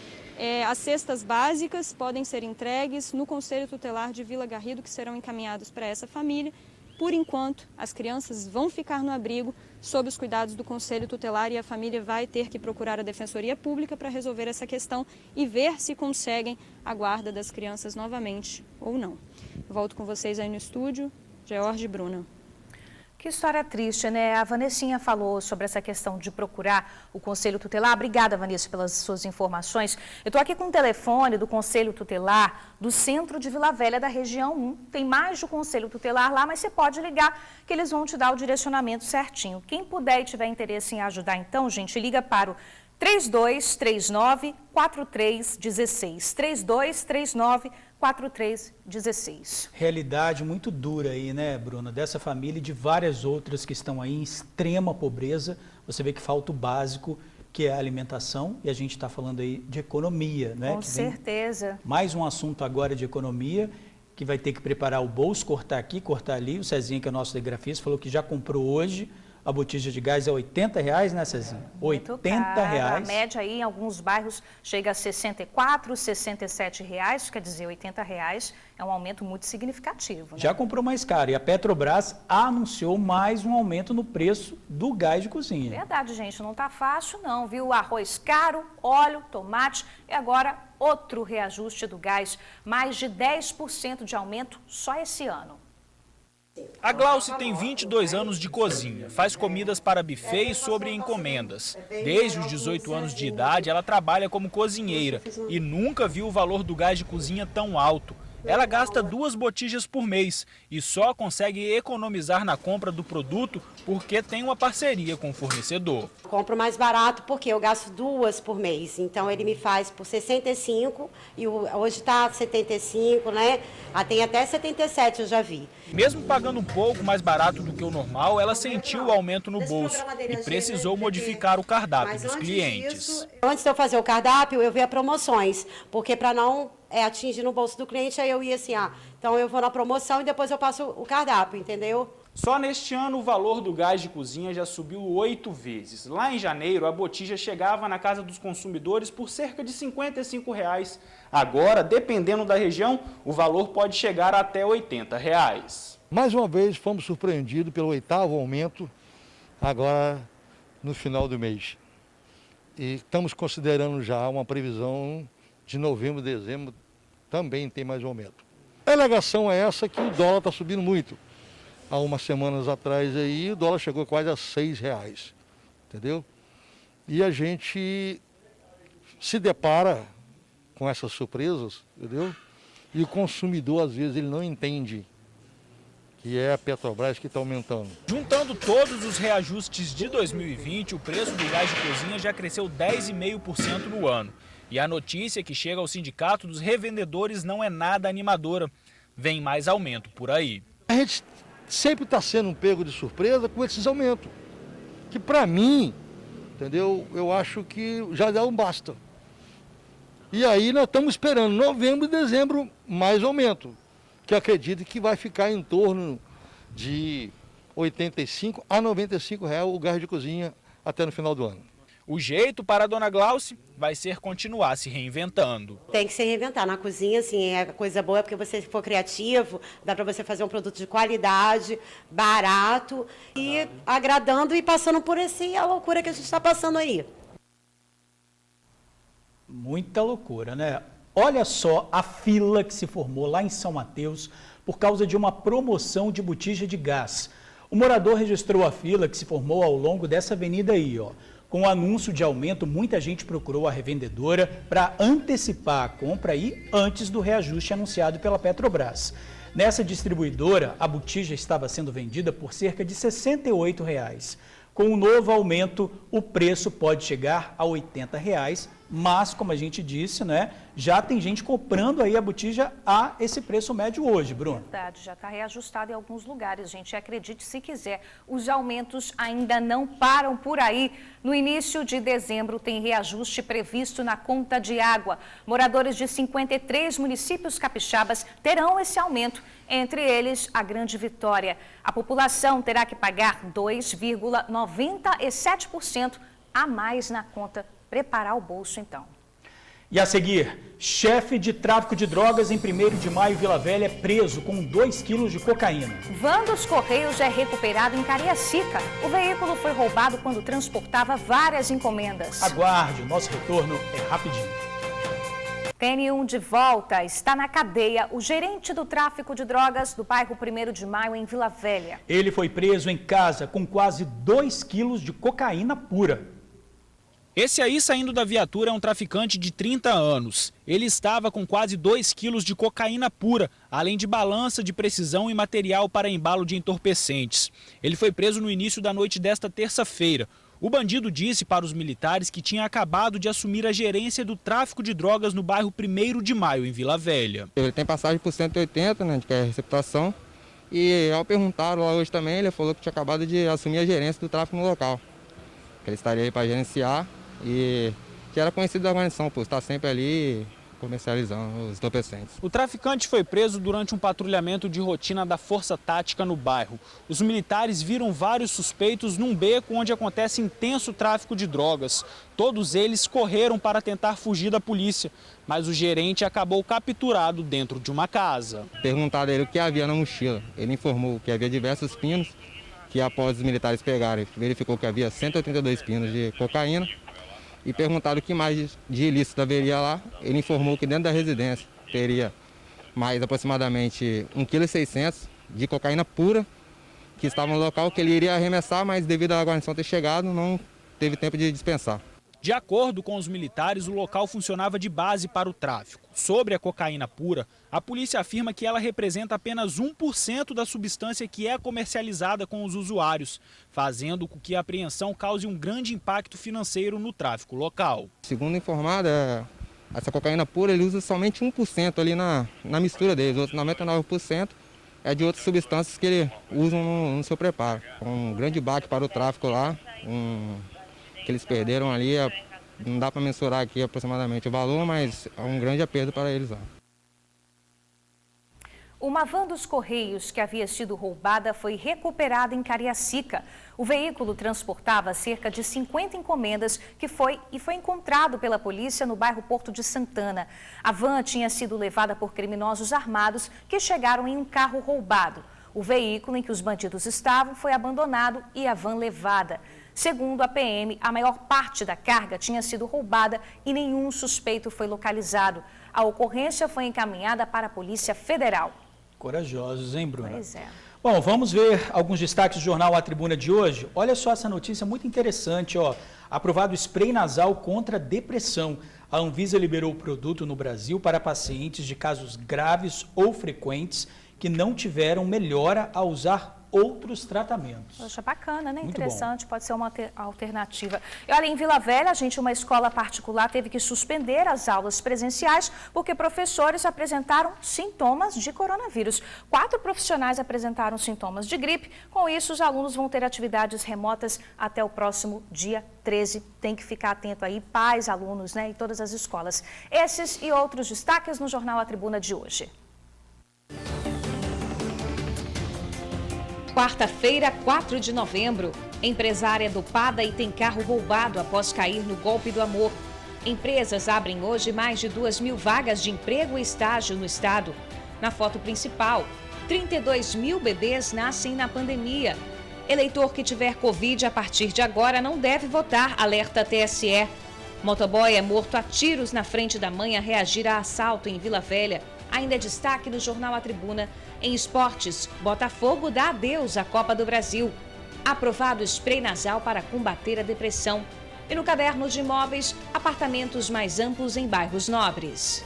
as cestas básicas podem ser entregues no Conselho Tutelar de Vila Garrido, que serão encaminhados para essa família. Por enquanto, as crianças vão ficar no abrigo sob os cuidados do Conselho Tutelar e a família vai ter que procurar a Defensoria Pública para resolver essa questão e ver se conseguem a guarda das crianças novamente ou não. Eu volto com vocês aí no estúdio. George e Bruna. Que história triste, né? A Vanessinha falou sobre essa questão de procurar o Conselho Tutelar. Obrigada, Vanessa, pelas suas informações. Eu estou aqui com o telefone do Conselho Tutelar do centro de Vila Velha, da região 1. Tem mais de um Conselho Tutelar lá, mas você pode ligar que eles vão te dar o direcionamento certinho. Quem puder e tiver interesse em ajudar, então, gente, liga para o 3239-4316. 3239-4316. Realidade muito dura aí, né, Bruna? Dessa família e de várias outras que estão aí em extrema pobreza. Você vê que falta o básico, que é a alimentação, e a gente está falando aí de economia, né? Com certeza. Mais um assunto agora de economia, que vai ter que preparar o bolso, cortar aqui, cortar ali. O Cezinha, que é o nosso telegrafista, falou que já comprou hoje a botija de gás é R$80, né, Cezinha? R$80. A média aí em alguns bairros chega a R$64, R$67, quer dizer, R$80 é um aumento muito significativo, né? Já comprou mais caro e a Petrobras anunciou mais um aumento no preço do gás de cozinha. Verdade, gente, não tá fácil não, viu? Arroz caro, óleo, tomate e agora outro reajuste do gás, mais de 10% de aumento só esse ano. A Glauce tem 22 anos de cozinha, faz comidas para buffet e sobre encomendas. Desde os 18 anos de idade, ela trabalha como cozinheira e nunca viu o valor do gás de cozinha tão alto. Ela gasta 2 botijas por mês e só consegue economizar na compra do produto porque tem uma parceria com o fornecedor. Compro mais barato porque eu gasto 2 por mês, então ele me faz por 65 e hoje está 75, né? Tem até 77 eu já vi. Mesmo pagando um pouco mais barato do que o normal, ela sentiu o aumento no bolso e precisou modificar o cardápio dos clientes. Antes de eu fazer o cardápio, eu via promoções, porque para não atingir no bolso do cliente, aí eu ia assim, então eu vou na promoção e depois eu passo o cardápio, entendeu? Só neste ano o valor do gás de cozinha já subiu 8 vezes. Lá em janeiro, a botija chegava na casa dos consumidores por cerca de R$55. Agora, dependendo da região, o valor pode chegar até R$80. Mais uma vez, fomos surpreendidos pelo 8º aumento, agora no final do mês. E estamos considerando já uma previsão de novembro, dezembro, também tem mais aumento. A alegação é essa que o dólar está subindo muito. Há umas semanas atrás aí, o dólar chegou quase a R$6, entendeu? E a gente se depara com essas surpresas, entendeu? E o consumidor, às vezes, ele não entende que é a Petrobras que está aumentando. Juntando todos os reajustes de 2020, o preço do gás de cozinha já cresceu 10,5% no ano. E a notícia que chega ao Sindicato dos Revendedores não é nada animadora. Vem mais aumento por aí. A gente sempre está sendo pego de surpresa com esses aumentos. Que para mim, entendeu? Eu acho que já dá um basta. E aí nós estamos esperando novembro e dezembro mais aumento. Que acredito que vai ficar em torno de R$85 a R$95 o gás de cozinha até no final do ano. O jeito para a dona Glauce vai ser continuar se reinventando. Tem que se reinventar. Na cozinha, assim, é coisa boa porque você for criativo, dá para você fazer um produto de qualidade, barato e agradando e passando por a loucura que a gente está passando aí. Muita loucura, né? Olha só a fila que se formou lá em São Mateus por causa de uma promoção de botija de gás. O morador registrou a fila que se formou ao longo dessa avenida aí, ó. Com o anúncio de aumento, muita gente procurou a revendedora para antecipar a compra aí antes do reajuste anunciado pela Petrobras. Nessa distribuidora, a botija estava sendo vendida por cerca de R$68. Com o novo aumento, o preço pode chegar a R$80, mas, como a gente disse, né, já tem gente comprando aí a botija a esse preço médio hoje, Bruno. Verdade, já está reajustado em alguns lugares, gente. Acredite se quiser, os aumentos ainda não param por aí. No início de dezembro tem reajuste previsto na conta de água. Moradores de 53 municípios capixabas terão esse aumento, entre eles a Grande Vitória. A população terá que pagar 2,97% a mais na conta. Preparar o bolso, então. E a seguir, chefe de tráfico de drogas em 1º de Maio, Vila Velha, é preso com 2 quilos de cocaína. Van dos Correios é recuperado em Cariacica. O veículo foi roubado quando transportava várias encomendas. Aguarde, o nosso retorno é rapidinho. TN1 de volta, está na cadeia o gerente do tráfico de drogas do bairro 1º de Maio, em Vila Velha. Ele foi preso em casa com quase 2 quilos de cocaína pura. Esse aí, saindo da viatura, é um traficante de 30 anos. Ele estava com quase 2 quilos de cocaína pura, além de balança de precisão e material para embalo de entorpecentes. Ele foi preso no início da noite desta terça-feira. O bandido disse para os militares que tinha acabado de assumir a gerência do tráfico de drogas no bairro 1º de Maio, em Vila Velha. Ele tem passagem por 180, né, que é a receptação. E ao perguntar lá hoje também, ele falou que tinha acabado de assumir a gerência do tráfico no local. Que ele estaria aí para gerenciar. E que era conhecido da organização, por estar sempre ali comercializando os entorpecentes. O traficante foi preso durante um patrulhamento de rotina da Força Tática no bairro. Os militares viram vários suspeitos num beco onde acontece intenso tráfico de drogas. Todos eles correram para tentar fugir da polícia, mas o gerente acabou capturado dentro de uma casa. Perguntaram a ele o que havia na mochila. Ele informou que havia diversos pinos, que após os militares pegarem, verificou que havia 182 pinos de cocaína. E perguntaram o que mais de ilícito haveria lá. Ele informou que dentro da residência teria mais aproximadamente 1,6 kg de cocaína pura, que estava no local, que ele iria arremessar, mas devido à guarnição ter chegado, não teve tempo de dispensar. De acordo com os militares, o local funcionava de base para o tráfico. Sobre a cocaína pura, a polícia afirma que ela representa apenas 1% da substância que é comercializada com os usuários, fazendo com que a apreensão cause um grande impacto financeiro no tráfico local. Segundo informado, essa cocaína pura ele usa somente 1% ali na mistura deles, outros 99% é de outras substâncias que ele usa no seu preparo. Um grande baque para o tráfico lá, que eles perderam ali, não dá para mensurar aqui aproximadamente o valor, mas é um grande aperto para eles lá. Uma van dos Correios que havia sido roubada foi recuperada em Cariacica. O veículo transportava cerca de 50 encomendas que foi encontrado pela polícia no bairro Porto de Santana. A van tinha sido levada por criminosos armados que chegaram em um carro roubado. O veículo em que os bandidos estavam foi abandonado e a van levada. Segundo a PM, a maior parte da carga tinha sido roubada e nenhum suspeito foi localizado. A ocorrência foi encaminhada para a Polícia Federal. Corajosos, hein, Bruna? Pois é. Bom, vamos ver alguns destaques do jornal A Tribuna de hoje. Olha só essa notícia muito interessante, ó. Aprovado spray nasal contra depressão. A Anvisa liberou o produto no Brasil para pacientes de casos graves ou frequentes que não tiveram melhora ao usar outros tratamentos. Poxa, bacana, né? Muito interessante, bom. Pode ser uma alternativa. E olha, em Vila Velha, uma escola particular teve que suspender as aulas presenciais porque professores apresentaram sintomas de coronavírus. 4 profissionais apresentaram sintomas de gripe. Com isso, os alunos vão ter atividades remotas até o próximo dia 13. Tem que ficar atento aí, pais, alunos, né? E todas as escolas. Esses e outros destaques no Jornal A Tribuna de hoje. Quarta-feira, 4 de novembro. Empresária é dopada e tem carro roubado após cair no golpe do amor. Empresas abrem hoje mais de 2.000 vagas de emprego e estágio no estado. Na foto principal, 32 mil bebês nascem na pandemia. Eleitor que tiver Covid a partir de agora não deve votar, alerta TSE. Motoboy é morto a tiros na frente da mãe a reagir a assalto em Vila Velha. Ainda é destaque no Jornal A Tribuna. Em esportes, Botafogo dá adeus à Copa do Brasil. Aprovado spray nasal para combater a depressão. E no caderno de imóveis, apartamentos mais amplos em bairros nobres.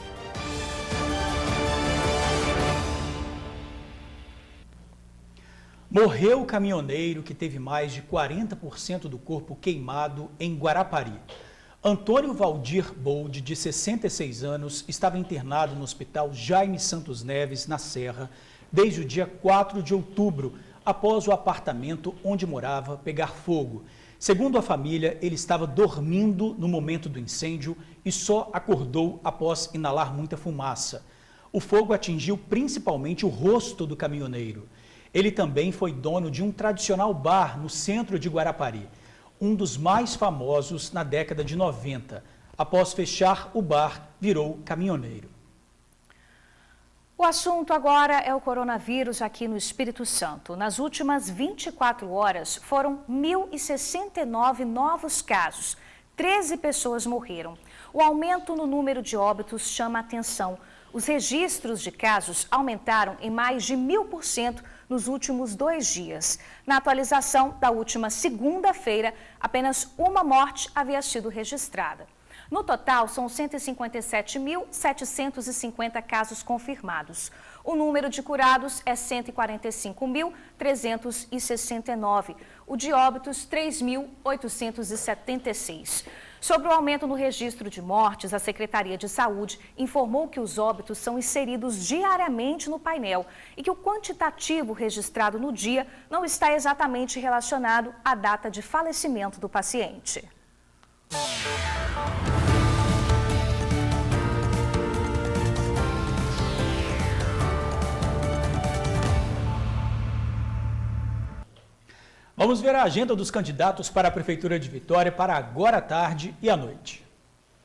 Morreu o caminhoneiro que teve mais de 40% do corpo queimado em Guarapari. Antônio Valdir Bold, de 66 anos, estava internado no Hospital Jaime Santos Neves, na Serra, desde o dia 4 de outubro, após o apartamento onde morava pegar fogo. Segundo a família, ele estava dormindo no momento do incêndio e só acordou após inalar muita fumaça. O fogo atingiu principalmente o rosto do caminhoneiro. Ele também foi dono de um tradicional bar no centro de Guarapari, um dos mais famosos na década de 90. Após fechar o bar, virou caminhoneiro. O assunto agora é o coronavírus aqui no Espírito Santo. Nas últimas 24 horas, foram 1.069 novos casos. 13 pessoas morreram. O aumento no número de óbitos chama a atenção. Os registros de casos aumentaram em mais de 1000% nos últimos 2 dias. Na atualização da última segunda-feira, apenas uma morte havia sido registrada. No total, são 157.750 casos confirmados. O número de curados é 145.369. O de óbitos, 3.876. Sobre o aumento no registro de mortes, a Secretaria de Saúde informou que os óbitos são inseridos diariamente no painel e que o quantitativo registrado no dia não está exatamente relacionado à data de falecimento do paciente. Vamos ver a agenda dos candidatos para a Prefeitura de Vitória para agora à tarde e à noite.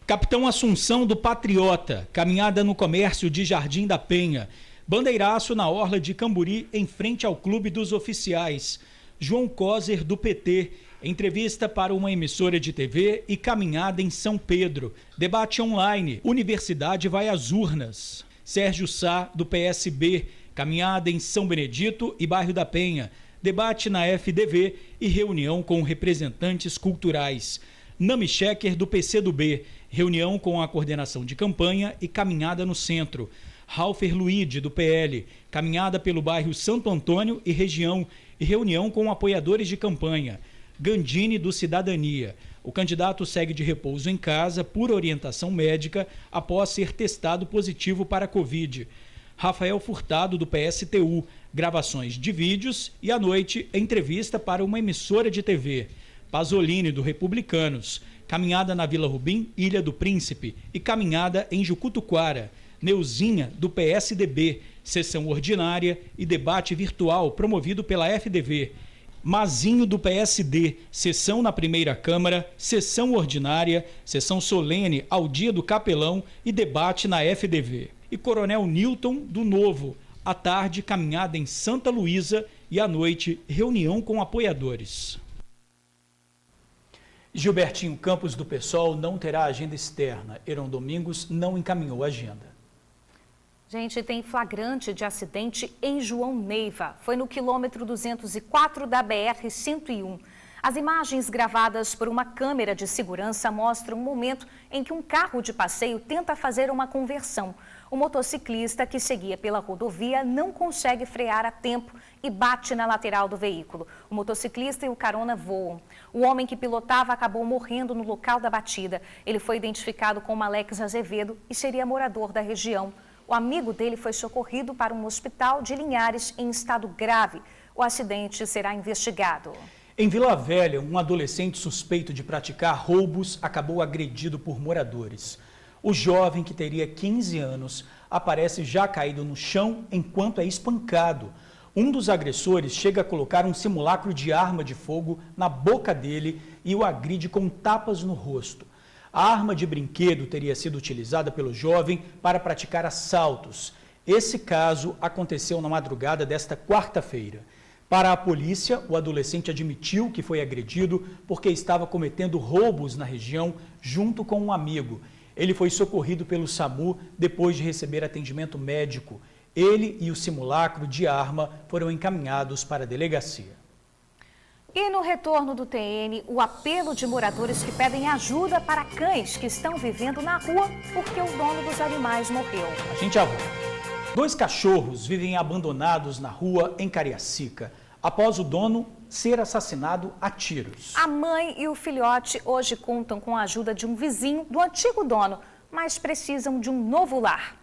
Capitão Assunção do Patriota, caminhada no comércio de Jardim da Penha. Bandeiraço na orla de Camburi, em frente ao Clube dos Oficiais. João Coser do PT, entrevista para uma emissora de TV e caminhada em São Pedro. Debate online, Universidade vai às urnas. Sérgio Sá do PSB, caminhada em São Benedito e Bairro da Penha. Debate na FDV e reunião com representantes culturais. Nami Schecker do PCdoB, reunião com a coordenação de campanha e caminhada no centro. Ralfer Luide do PL, caminhada pelo bairro Santo Antônio e região e reunião com apoiadores de campanha. Gandini do Cidadania. O candidato segue de repouso em casa por orientação médica após ser testado positivo para a Covid. Rafael Furtado do PSTU, gravações de vídeos e à noite entrevista para uma emissora de TV. Pasolini do Republicanos, caminhada na Vila Rubim, Ilha do Príncipe e caminhada em Jucutuquara. Neuzinha do PSDB, sessão ordinária e debate virtual promovido pela FDV. Mazinho do PSD, sessão na primeira Câmara, sessão ordinária, sessão solene ao dia do Capelão e debate na FDV. E Coronel Newton do Novo, à tarde caminhada em Santa Luísa e à noite reunião com apoiadores. Gilbertinho Campos do PSOL não terá agenda externa. Heron Domingos não encaminhou a agenda. Gente, tem flagrante de acidente em João Neiva. Foi no quilômetro 204 da BR-101. As imagens gravadas por uma câmera de segurança mostram um momento em que um carro de passeio tenta fazer uma conversão. O motociclista que seguia pela rodovia não consegue frear a tempo e bate na lateral do veículo. O motociclista e o carona voam. O homem que pilotava acabou morrendo no local da batida. Ele foi identificado como Alex Azevedo e seria morador da região. O amigo dele foi socorrido para um hospital de Linhares em estado grave. O acidente será investigado. Em Vila Velha, um adolescente suspeito de praticar roubos acabou agredido por moradores. O jovem, que teria 15 anos, aparece já caído no chão enquanto é espancado. Um dos agressores chega a colocar um simulacro de arma de fogo na boca dele e o agride com tapas no rosto. A arma de brinquedo teria sido utilizada pelo jovem para praticar assaltos. Esse caso aconteceu na madrugada desta quarta-feira. Para a polícia, o adolescente admitiu que foi agredido porque estava cometendo roubos na região junto com um amigo. Ele foi socorrido pelo SAMU depois de receber atendimento médico. Ele e o simulacro de arma foram encaminhados para a delegacia. E no retorno do TN, o apelo de moradores que pedem ajuda para cães que estão vivendo na rua porque o dono dos animais morreu. A gente já volta. 2 cachorros vivem abandonados na rua em Cariacica, após o dono ser assassinado a tiros. A mãe e o filhote hoje contam com a ajuda de um vizinho do antigo dono, mas precisam de um novo lar.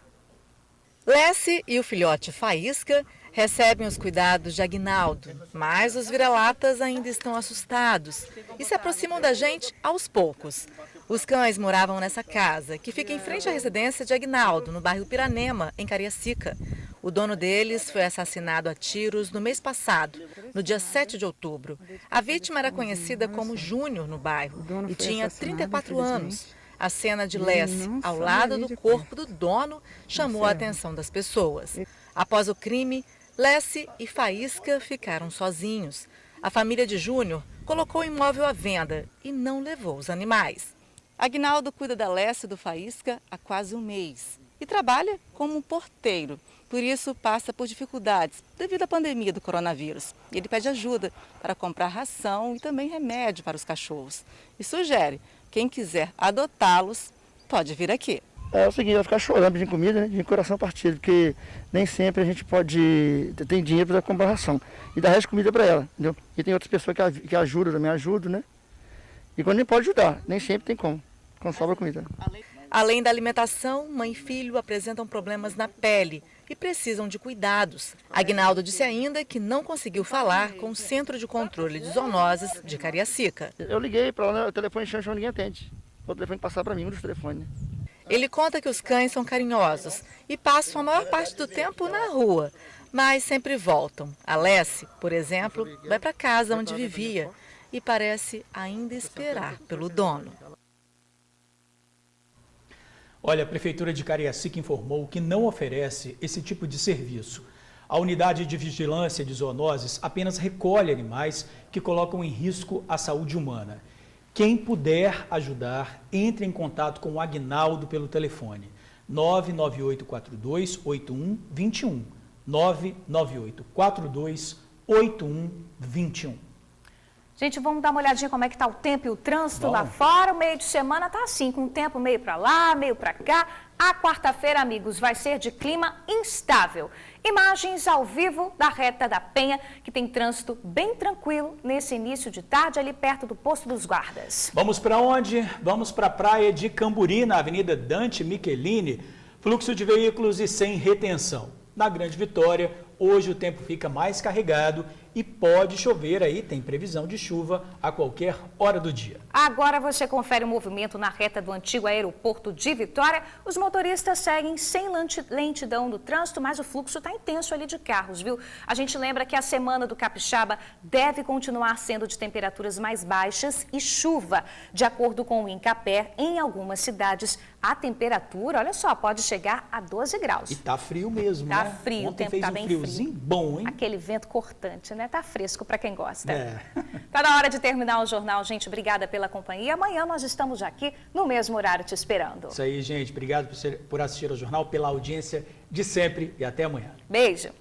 Lessie e o filhote Faísca recebem os cuidados de Aguinaldo, mas os vira-latas ainda estão assustados e se aproximam da gente aos poucos. Os cães moravam nessa casa, que fica em frente à residência de Aguinaldo, no bairro Piranema, em Cariacica. O dono deles foi assassinado a tiros no mês passado, no dia 7 de outubro. A vítima era conhecida como Júnior no bairro e tinha 34 anos. A cena de Lessie ao lado do corpo do dono chamou a atenção das pessoas. Após o crime, Lessie e Faísca ficaram sozinhos. A família de Júnior colocou o imóvel à venda e não levou os animais. Aguinaldo cuida da Lessie e do Faísca há quase um mês e trabalha como um porteiro. Por isso, passa por dificuldades devido à pandemia do coronavírus. Ele pede ajuda para comprar ração e também remédio para os cachorros. E sugere, quem quiser adotá-los, pode vir aqui. É o seguinte, vai ficar chorando pedindo comida, né, de coração partido, porque nem sempre a gente tem dinheiro para comprar ração. E dar resto de comida para ela, entendeu? E tem outras pessoas que ajudam, também ajudam, né? E quando nem pode ajudar, nem sempre tem como, quando sobra comida. Além da alimentação, mãe e filho apresentam problemas na pele e precisam de cuidados. Aguinaldo disse ainda que não conseguiu falar com o Centro de Controle de Zoonoses de Cariacica. Eu liguei para lá, né, o telefone chama, ninguém atende. O telefone passar para mim, um dos telefones. Ele conta que os cães são carinhosos e passam a maior parte do tempo na rua, Mas sempre voltam. A Lessie, por exemplo, vai para casa onde vivia e parece ainda esperar pelo dono. Olha, a Prefeitura de Cariacica informou que não oferece esse tipo de serviço. A unidade de vigilância de zoonoses apenas recolhe animais que colocam em risco a saúde humana. Quem puder ajudar, entre em contato com o Aguinaldo pelo telefone 99842-8121. 99842-8121. Gente, vamos dar uma olhadinha como é que está o tempo e o trânsito lá fora. O meio de semana está assim, com o tempo meio para lá, meio para cá. A quarta-feira, amigos, vai ser de clima instável. Imagens ao vivo da Reta da Penha, que tem trânsito bem tranquilo nesse início de tarde, ali perto do Posto dos Guardas. Vamos para onde? Vamos para a praia de Camburi, na Avenida Dante Michelini. Fluxo de veículos e sem retenção. Na Grande Vitória, hoje o tempo fica mais carregado e pode chover aí, tem previsão de chuva a qualquer hora do dia. Agora você confere o movimento na reta do antigo aeroporto de Vitória. Os motoristas seguem sem lentidão no trânsito, mas o fluxo está intenso ali de carros, viu? A gente lembra que a semana do Capixaba deve continuar sendo de temperaturas mais baixas e chuva. De acordo com o Incapé, em algumas cidades, a temperatura, olha só, pode chegar a 12 graus. E tá frio mesmo, tá né? Frio, Ontem o tempo fez tá um bem friozinho frio. Bom, hein? Aquele vento cortante, né? Tá fresco para quem gosta. É. Tá na hora de terminar o jornal, gente. Obrigada pela companhia. Amanhã nós estamos aqui no mesmo horário te esperando. Isso aí, gente. Obrigado por assistir ao jornal, pela audiência de sempre e até amanhã. Beijo.